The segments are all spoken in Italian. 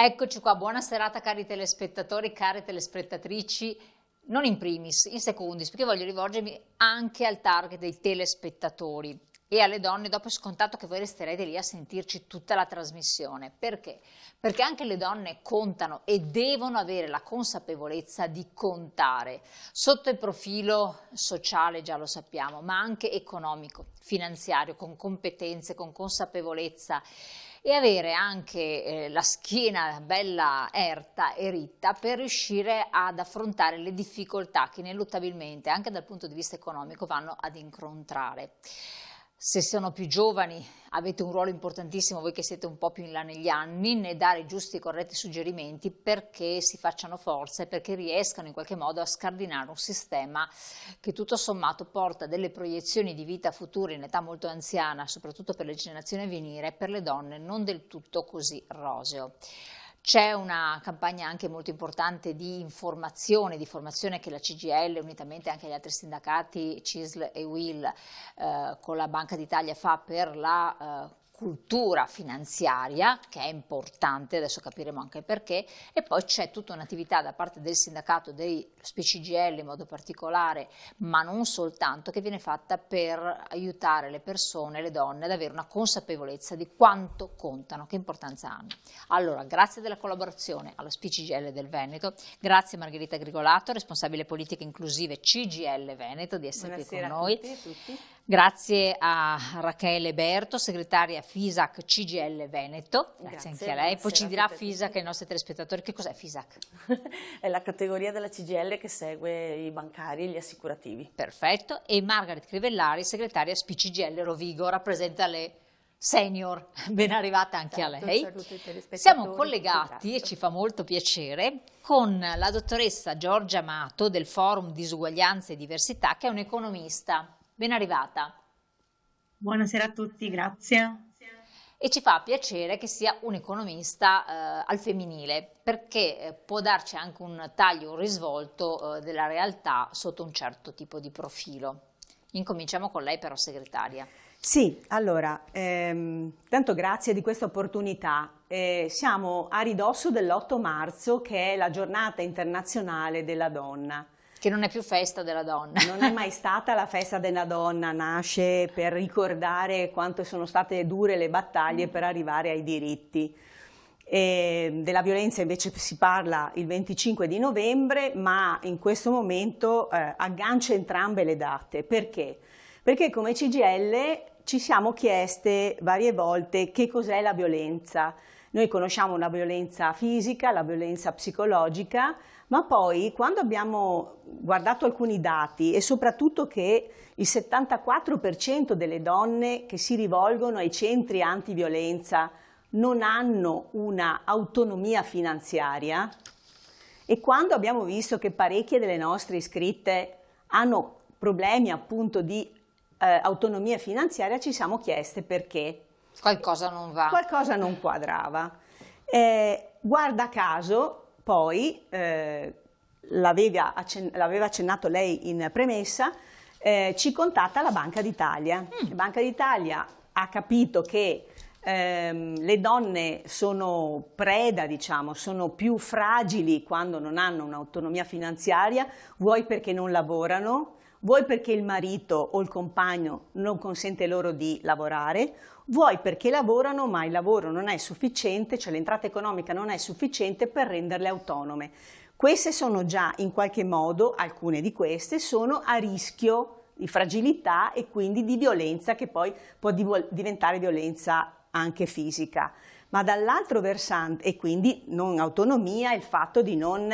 Eccoci qua, buona serata cari telespettatori, care telespettatrici, non in primis, in secondis, perché voglio rivolgermi anche al target dei telespettatori e alle donne. Dopo è scontato che voi resterete lì a sentirci tutta la trasmissione. Perché? Perché anche le donne contano e devono avere la consapevolezza di contare, sotto il profilo sociale già lo sappiamo, ma anche economico, finanziario, con competenze, con consapevolezza, e avere anche la schiena bella erta e ritta per riuscire ad affrontare le difficoltà che ineluttabilmente, anche dal punto di vista economico, vanno ad incontrare. Se sono più giovani avete un ruolo importantissimo, voi che siete un po' più in là negli anni, ne dare i giusti e corretti suggerimenti perché si facciano forza e perché riescano in qualche modo a scardinare un sistema che tutto sommato porta delle proiezioni di vita future in età molto anziana, soprattutto per le generazioni a venire, per le donne non del tutto così roseo. C'è una campagna anche molto importante di formazione che la CGIL, unitamente anche agli altri sindacati CISL e UIL, con la Banca d'Italia fa per la cultura finanziaria, che è importante, adesso capiremo anche perché, e poi c'è tutta un'attività da parte del sindacato dei CGIL in modo particolare, ma non soltanto, che viene fatta per aiutare le persone, le donne, ad avere una consapevolezza di quanto contano, che importanza hanno. Allora, grazie della collaborazione allo CGIL del Veneto, grazie Margherita Grigolato, responsabile politiche inclusive CGIL Veneto, di essere qui con noi. Tutti. Grazie a Rachele Berto, segretaria FISAC CGIL Veneto, grazie anche a lei. Poi ci dirà FISAC ai nostri telespettatori che cos'è FISAC. È la categoria della CGIL che segue i bancari e gli assicurativi. Perfetto. E Margaret Crivellari, segretaria SPCGIL Rovigo, rappresenta le senior, ben arrivata anche a lei. Siamo collegati, e ci fa molto piacere, con la dottoressa Giorgia Amato del Forum Disuguaglianza e Diversità, che è un'economista. Ben arrivata. Buonasera a tutti, grazie. E ci fa piacere che sia un economista al femminile, perché può darci anche un taglio, un risvolto della realtà sotto un certo tipo di profilo. Incominciamo con lei però, segretaria. Sì, allora, tanto grazie di questa opportunità. Siamo a ridosso dell'8 marzo, che è la giornata internazionale della donna. Che non è più festa della donna. Non è mai stata la festa della donna, nasce per ricordare quanto sono state dure le battaglie per arrivare ai diritti. Della violenza invece si parla il 25 di novembre, ma in questo momento aggancio entrambe le date. Perché? Perché come CGIL ci siamo chieste varie volte che cos'è la violenza. Noi conosciamo la violenza fisica, la violenza psicologica, ma poi quando abbiamo guardato alcuni dati e soprattutto che il 74% delle donne che si rivolgono ai centri antiviolenza non hanno una autonomia finanziaria, e quando abbiamo visto che parecchie delle nostre iscritte hanno problemi appunto di autonomia finanziaria, ci siamo chieste perché. Qualcosa non va. Qualcosa non quadrava. Guarda caso, poi, l'aveva accennato lei in premessa, ci contatta la Banca d'Italia. La Banca d'Italia ha capito che le donne sono preda, diciamo, sono più fragili quando non hanno un'autonomia finanziaria, vuoi perché non lavorano, vuoi perché il marito o il compagno non consente loro di lavorare, vuoi perché lavorano ma il lavoro non è sufficiente, cioè l'entrata economica non è sufficiente per renderle autonome. Queste sono già in qualche modo, alcune di queste sono a rischio di fragilità e quindi di violenza, che poi può diventare violenza anche fisica. Ma dall'altro versante, e quindi non autonomia, il fatto di non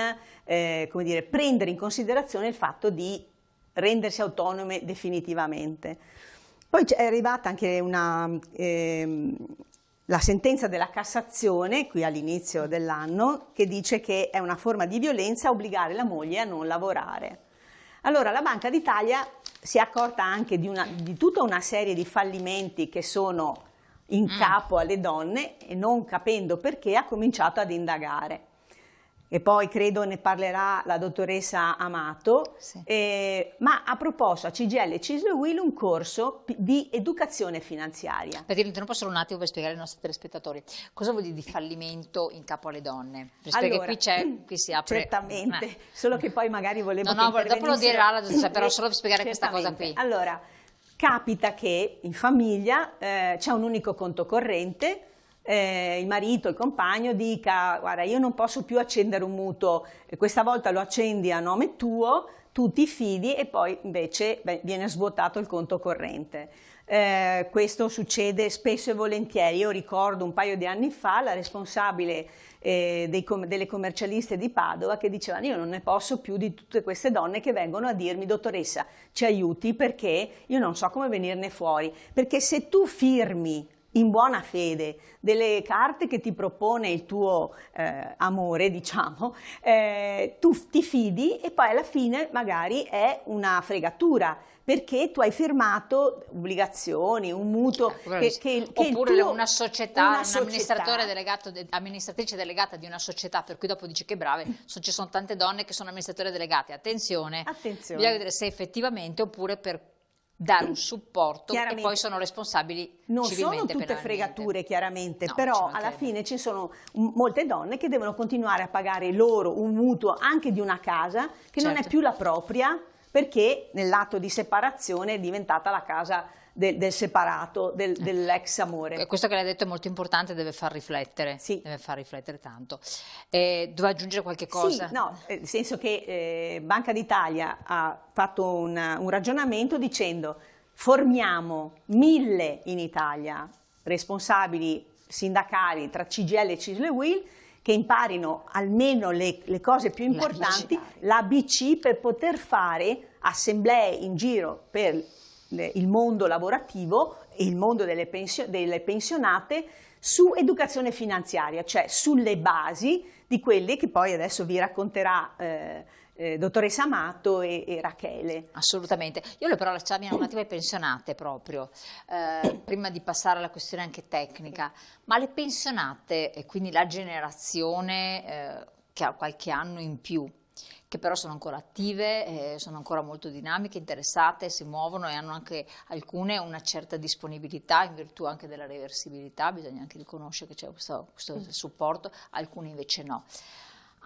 come dire, prendere in considerazione il fatto di rendersi autonome definitivamente. Poi è arrivata anche la sentenza della Cassazione, qui all'inizio dell'anno, che dice che è una forma di violenza obbligare la moglie a non lavorare. Allora la Banca d'Italia si è accorta anche di tutta una serie di fallimenti che sono in capo alle donne e non capendo perché ha cominciato ad indagare. e poi credo ne parlerà la dottoressa Amato, Sì. ma ha proposto a CGIL e CISL Will un corso di educazione finanziaria. Per dire, interrompo solo un attimo per spiegare ai nostri telespettatori cosa vuol dire di fallimento in capo alle donne, perché Allora, qui si apre certamente, solo che poi magari volevo no, che dopo lo dirà la dottoressa, però le- solo per spiegare questa cosa qui. certamente. Allora, capita che in famiglia c'è un unico conto corrente, il marito, il compagno dica: guarda, io non posso più accendere un mutuo, questa volta lo accendi a nome tuo, tu ti fidi, e poi invece viene svuotato il conto corrente. Questo succede spesso e volentieri. Io ricordo un paio di anni fa la responsabile delle commercialiste di Padova che dicevano: io non ne posso più di tutte queste donne che vengono a dirmi: dottoressa, ci aiuti perché io non so come venirne fuori, perché se tu firmi in buona fede delle carte che ti propone il tuo amore, diciamo, tu ti fidi e poi alla fine magari è una fregatura, perché tu hai firmato obbligazioni, un mutuo oppure una società, una un amministratore delegato, amministratrice delegata di una società, per cui dopo dici che brave, ci sono tante donne che sono amministratori delegati, attenzione, bisogna vedere se effettivamente, oppure per dare un supporto e poi sono responsabili non civilmente. Sono tutte penalmente. Fregature chiaramente, No, però alla fine ci sono molte donne che devono continuare a pagare loro un mutuo anche di una casa che non è più la propria, perché nell'atto di separazione è diventata la casa del separato, dell'ex amore. Questo che lei ha detto è molto importante, deve far riflettere, sì. Deve far riflettere tanto. Doveva aggiungere qualche cosa? Sì, no, nel senso che Banca d'Italia ha fatto un ragionamento dicendo: formiamo 1000 in Italia responsabili sindacali tra CGIL e CISL e UIL che imparino almeno le cose più importanti, l'ABC, per poter fare assemblee in giro per il mondo lavorativo e il mondo delle pensionate su educazione finanziaria, cioè sulle basi di quelle che poi adesso vi racconterà dottoressa Amato e Rachele. Assolutamente. Io però lasciarmi un attimo ai pensionate proprio, prima di passare alla questione anche tecnica, ma le pensionate, e quindi la generazione che ha qualche anno in più, che però sono ancora attive, sono ancora molto dinamiche, interessate, si muovono e hanno anche alcune una certa disponibilità in virtù anche della reversibilità, bisogna anche riconoscere che c'è questo supporto, alcune invece no.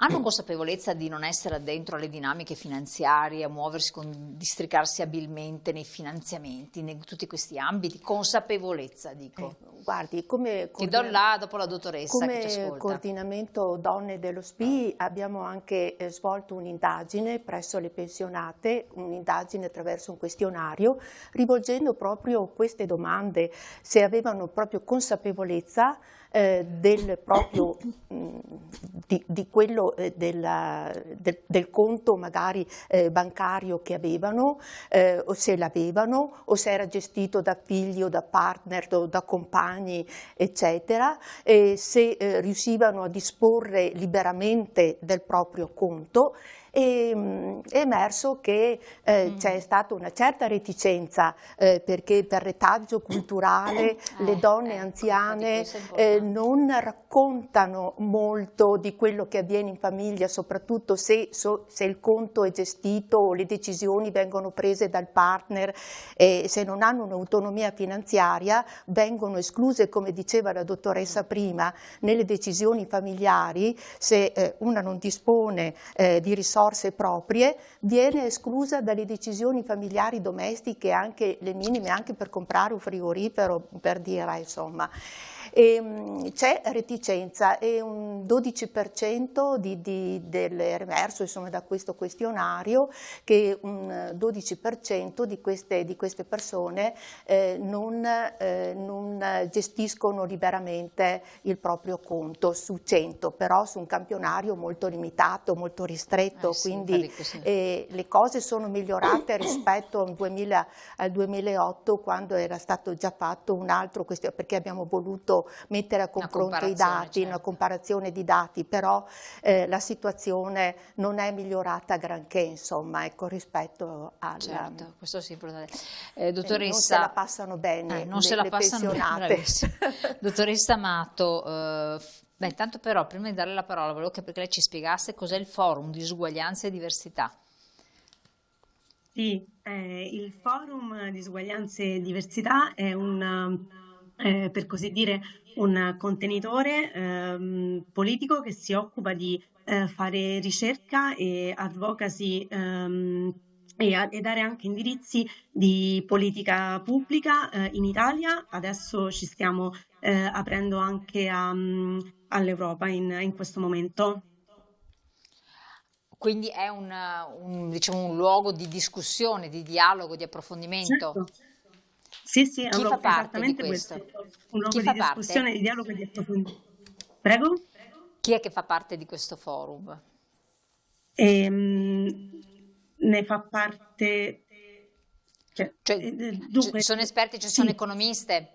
Hanno consapevolezza di non essere dentro alle dinamiche finanziarie, a muoversi, districarsi abilmente nei finanziamenti, in tutti questi ambiti? Consapevolezza, dico. Guardi, come ti do là dopo la dottoressa che ci ascolta. Come coordinamento donne dello SPI abbiamo anche svolto un'indagine presso le pensionate, un'indagine attraverso un questionario, rivolgendo proprio queste domande: se avevano proprio consapevolezza del proprio di quello del conto magari bancario che avevano, o se l'avevano, o se era gestito da figli o da partner o da compagni, eccetera, e se riuscivano a disporre liberamente del proprio conto. È emerso che c'è stata una certa reticenza perché per retaggio culturale le donne anziane non raccontano molto di quello che avviene in famiglia, soprattutto se il conto è gestito o le decisioni vengono prese dal partner, e se non hanno un'autonomia finanziaria vengono escluse, come diceva la dottoressa prima, nelle decisioni familiari. Se una non dispone di risorse proprie, viene esclusa dalle decisioni familiari domestiche, anche le minime, anche per comprare un frigorifero, per dire, insomma. C'è reticenza, e un 12% è emerso, insomma, da questo questionario, che un 12% di queste persone non gestiscono liberamente il proprio conto su 100, però su un campionario molto limitato, molto ristretto, quindi le cose sono migliorate rispetto al 2008, quando era stato già fatto un altro questionario, perché abbiamo voluto potuto mettere a confronto i dati, una comparazione di dati, però la situazione non è migliorata granché, insomma, ecco, rispetto alla... Certo, questo sì, non dottoressa, se la passano bene non se la le passano bene, pensionate. bravissima. Dottoressa Amato, beh, intanto però, prima di dare la parola, volevo che lei ci spiegasse cos'è il Forum Disuguaglianza e Diversità. Sì, il Forum Disuguaglianze e Diversità è per così dire, un contenitore politico che si occupa di fare ricerca e advocacy e dare anche indirizzi di politica pubblica in Italia. Adesso ci stiamo aprendo anche all'Europa in questo momento. Quindi è diciamo, un luogo di discussione, di dialogo, di approfondimento. Certo. Sì, sì, è Chi un fa luogo parte di esattamente questo, questo? un luogo Chi di fa discussione, parte? di dialogo e di approfondimento. Prego? Chi è che fa parte di questo forum? Ne fa parte, Cioè, dunque, sono esperti, sì. sono economiste,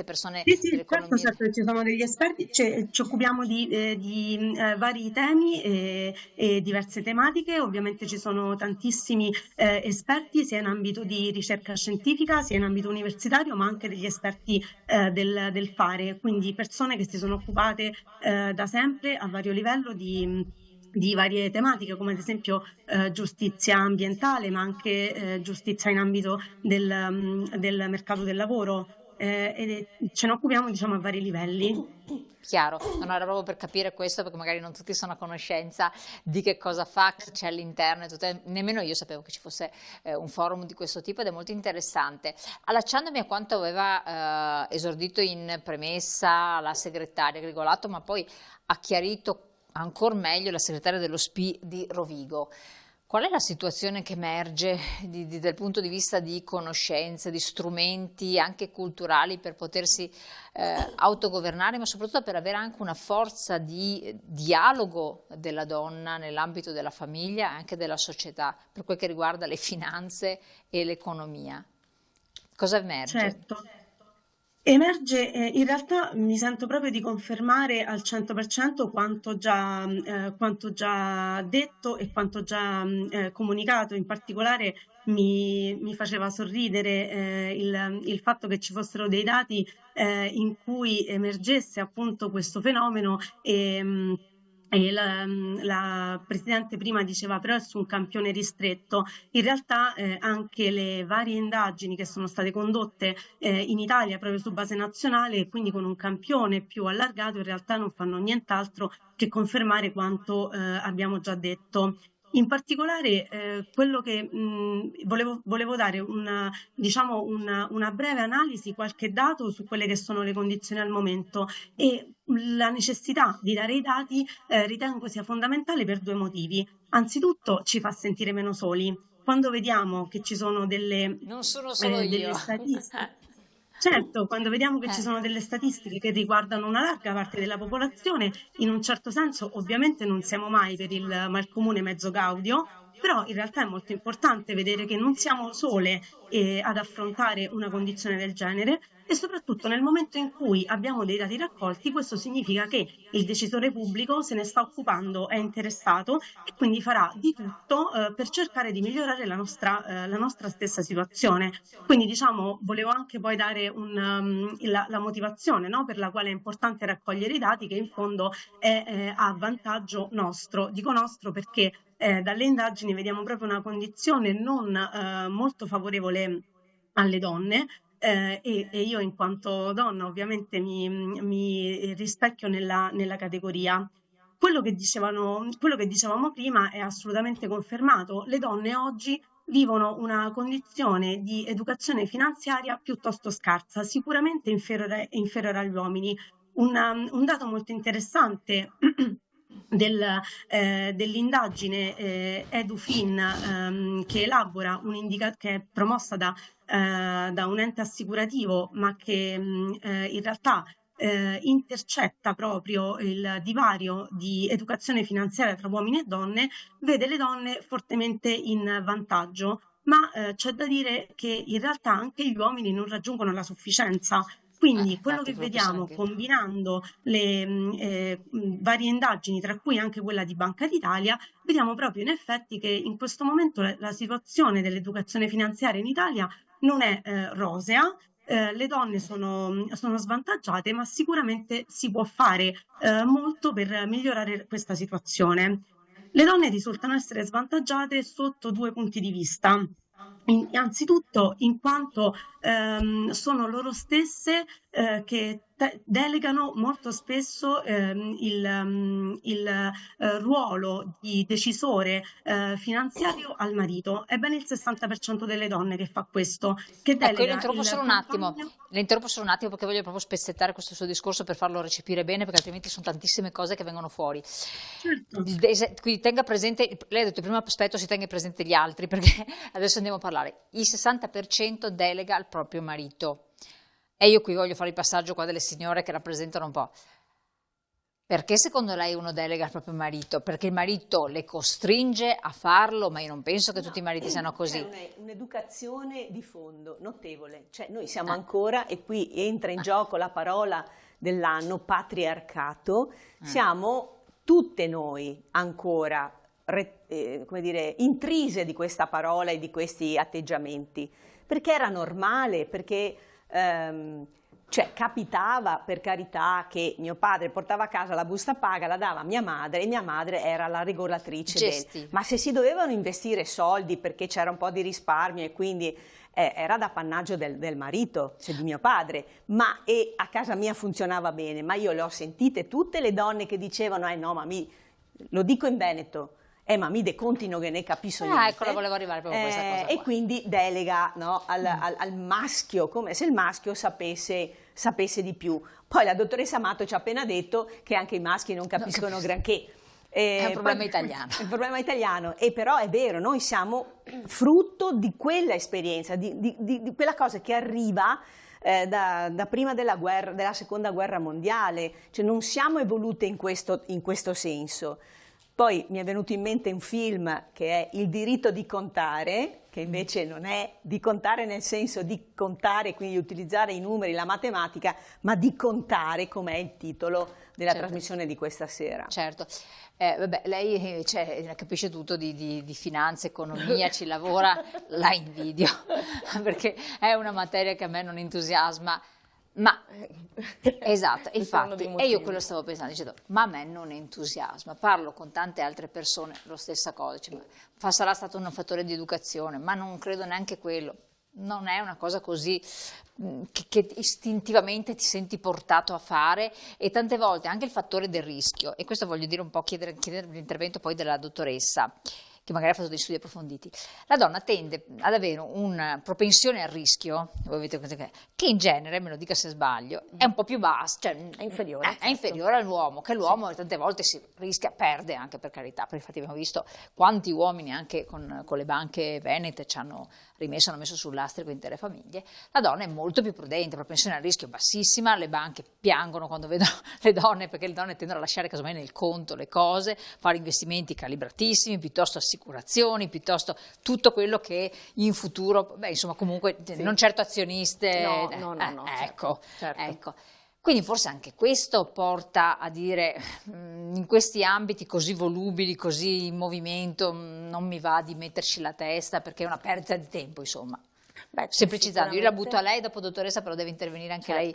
persone Sì, sì, certo, dell'economia. certo, ci sono degli esperti, ci occupiamo di vari temi e diverse tematiche. Ovviamente ci sono tantissimi esperti sia in ambito di ricerca scientifica, sia in ambito universitario, ma anche degli esperti del fare, quindi persone che si sono occupate da sempre a vario livello di varie tematiche, come ad esempio giustizia ambientale, ma anche giustizia in ambito del mercato del lavoro. Ce ne occupiamo, diciamo, a vari livelli. Chiaro, non era proprio per capire questo, perché magari non tutti sono a conoscenza di che cosa fa, chi c'è all'interno, nemmeno io sapevo che ci fosse un forum di questo tipo ed è molto interessante. Allacciandomi a quanto aveva esordito in premessa la segretaria Grigolato, ma poi ha chiarito ancora meglio la segretaria dello SPI di Rovigo. Qual è la situazione che emerge dal punto di vista di conoscenze, di strumenti anche culturali per potersi autogovernare, ma soprattutto per avere anche una forza di dialogo della donna nell'ambito della famiglia e anche della società, per quel che riguarda le finanze e l'economia? Cosa emerge? Certo. Emerge, in realtà mi sento proprio di confermare al 100% quanto già detto e quanto già comunicato. In particolare mi faceva sorridere il fatto che ci fossero dei dati in cui emergesse appunto questo fenomeno e la Presidente prima diceva però è su un campione ristretto. In realtà anche le varie indagini che sono state condotte in Italia proprio su base nazionale e quindi con un campione più allargato in realtà non fanno nient'altro che confermare quanto abbiamo già detto. In particolare quello che volevo dare diciamo una breve analisi, qualche dato su quelle che sono le condizioni al momento e la necessità di dare i dati ritengo sia fondamentale per due motivi. Anzitutto ci fa sentire meno soli. Quando vediamo che ci sono Non sono solo io. delle statistiche. Certo, quando vediamo che ci sono delle statistiche che riguardano una larga parte della popolazione, in un certo senso ovviamente non siamo mai per il malcomune mezzo gaudio, però in realtà è molto importante vedere che non siamo sole ad affrontare una condizione del genere e soprattutto nel momento in cui abbiamo dei dati raccolti, questo significa che il decisore pubblico se ne sta occupando, è interessato e quindi farà di tutto per cercare di migliorare la nostra stessa situazione. Quindi diciamo, volevo anche poi dare la motivazione, no, per la quale è importante raccogliere i dati, che in fondo è a vantaggio nostro. Dico nostro perché dalle indagini vediamo proprio una condizione non molto favorevole alle donne e io in quanto donna ovviamente mi rispecchio nella categoria. Quello che dicevamo prima è assolutamente confermato. Le donne oggi vivono una condizione di educazione finanziaria piuttosto scarsa, sicuramente inferiore agli uomini. Un dato molto interessante dell'indagine EduFin che elabora che è promossa da un ente assicurativo, ma che in realtà intercetta proprio il divario di educazione finanziaria tra uomini e donne, vede le donne fortemente in vantaggio, ma c'è da dire che in realtà anche gli uomini non raggiungono la sufficienza. Quindi quello infatti, che quello vediamo penso anche io. combinando le varie indagini, tra cui anche quella di Banca d'Italia, vediamo proprio in effetti che in questo momento la situazione dell'educazione finanziaria in Italia non è rosea. Le donne sono svantaggiate, ma sicuramente si può fare molto per migliorare questa situazione. Le donne risultano essere svantaggiate sotto due punti di vista. Innanzitutto in quanto sono loro stesse che delegano molto spesso il ruolo di decisore finanziario al marito. È ben il 60% delle donne che fa questo, che Ecco, io le delega interrompo il solo un attimo, compagno. le interrompo solo un attimo perché voglio proprio spezzettare questo suo discorso per farlo recepire bene, perché altrimenti sono tantissime cose che vengono fuori. Certo. Quindi tenga presente, lei ha detto il primo aspetto, si tenga presente gli altri, perché adesso andiamo a parlare. Il 60% delega al proprio marito. E io qui voglio fare il passaggio qua delle signore che rappresentano un po'. Perché secondo lei uno delega al proprio marito? Perché il marito le costringe a farlo, ma io non penso che tutti i mariti siano così. C'è un'educazione di fondo notevole, cioè noi siamo ancora, e qui entra in gioco la parola dell'anno, patriarcato, siamo tutte noi ancora come dire, intrise di questa parola e di questi atteggiamenti, perché era normale, perché cioè capitava, per carità, che mio padre portava a casa la busta paga, la dava a mia madre e mia madre era la regolatrice ma se si dovevano investire soldi perché c'era un po' di risparmio e quindi era d'appannaggio del marito, cioè di mio padre, e a casa mia funzionava bene, ma io le ho sentite tutte le donne che dicevano no, ma lo dico in Veneto, ma mi decontino che ne capisco niente. Ecco, la volevo arrivare proprio a questa cosa qua. E quindi delega, no, al maschio, come se il maschio sapesse di più. Poi la dottoressa Amato ci ha appena detto che anche i maschi non capiscono granché. È un problema italiano. È un problema italiano, e però è vero, noi siamo frutto di quella esperienza, di quella cosa che arriva da prima della seconda guerra mondiale, cioè non siamo evolute in questo senso. Poi mi è venuto in mente un film che è Il diritto di contare, che invece non è di contare nel senso di contare, quindi utilizzare i numeri, la matematica, ma di contare, come è il titolo della trasmissione di questa sera. Certo. Vabbè, lei capisce tutto di finanza, economia, ci lavora, la invidio, perché è una materia che a me non entusiasma. Ma esatto, infatti, e io quello stavo pensando, dicendo, ma a me non entusiasma, parlo con tante altre persone, lo stessa cosa, cioè, sarà stato un fattore di educazione, ma non credo neanche quello, non è una cosa così che istintivamente ti senti portato a fare, e tante volte anche il fattore del rischio, e questo voglio dire un po', chiedere l'intervento poi della dottoressa, che magari ha fatto degli studi approfonditi. La donna tende ad avere una propensione al rischio, che in genere, me lo dica se sbaglio, è un po' più bassa, cioè È inferiore. È inferiore all'uomo, che l'uomo tante volte si rischia, perde anche per carità, perché infatti abbiamo visto quanti uomini anche con le banche venete ci hanno messo sul lastrico intere famiglie. La donna è molto più prudente, propensione al rischio bassissima, le banche piangono quando vedono le donne, perché le donne tendono a lasciare casomai nel conto le cose, fare investimenti calibratissimi, piuttosto assicurazioni, piuttosto tutto quello che in futuro, insomma comunque non certo azioniste. No, Ecco, certo. ecco. Quindi forse anche questo porta a dire, in questi ambiti così volubili, così in movimento, non mi va di metterci la testa perché è una perdita di tempo, insomma. Semplicizzando, io la butto a lei, dopo dottoressa però deve intervenire anche lei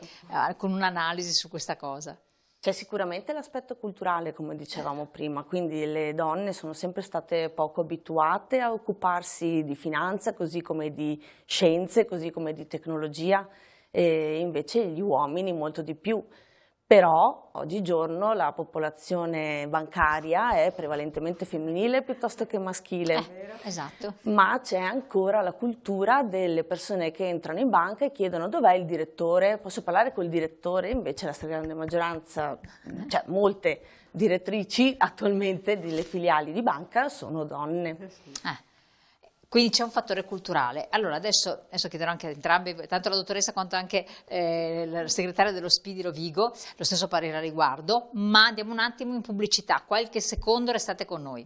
con un'analisi su questa cosa. C'è sicuramente l'aspetto culturale, come dicevamo prima, quindi le donne sono sempre state poco abituate a occuparsi di finanza, così come di scienze, così come di tecnologia, e invece gli uomini molto di più. Però oggigiorno la popolazione bancaria è prevalentemente femminile piuttosto che maschile. Esatto. Ma c'è ancora la cultura delle persone che entrano in banca e chiedono dov'è il direttore, posso parlare col direttore? Invece la stragrande maggioranza, cioè molte direttrici attualmente delle filiali di banca sono donne. Quindi c'è un fattore culturale. Allora adesso chiederò anche a entrambi, tanto la dottoressa quanto anche il segretario dello SPI Rovigo, lo stesso parere a riguardo, ma andiamo un attimo in pubblicità, qualche secondo, restate con noi.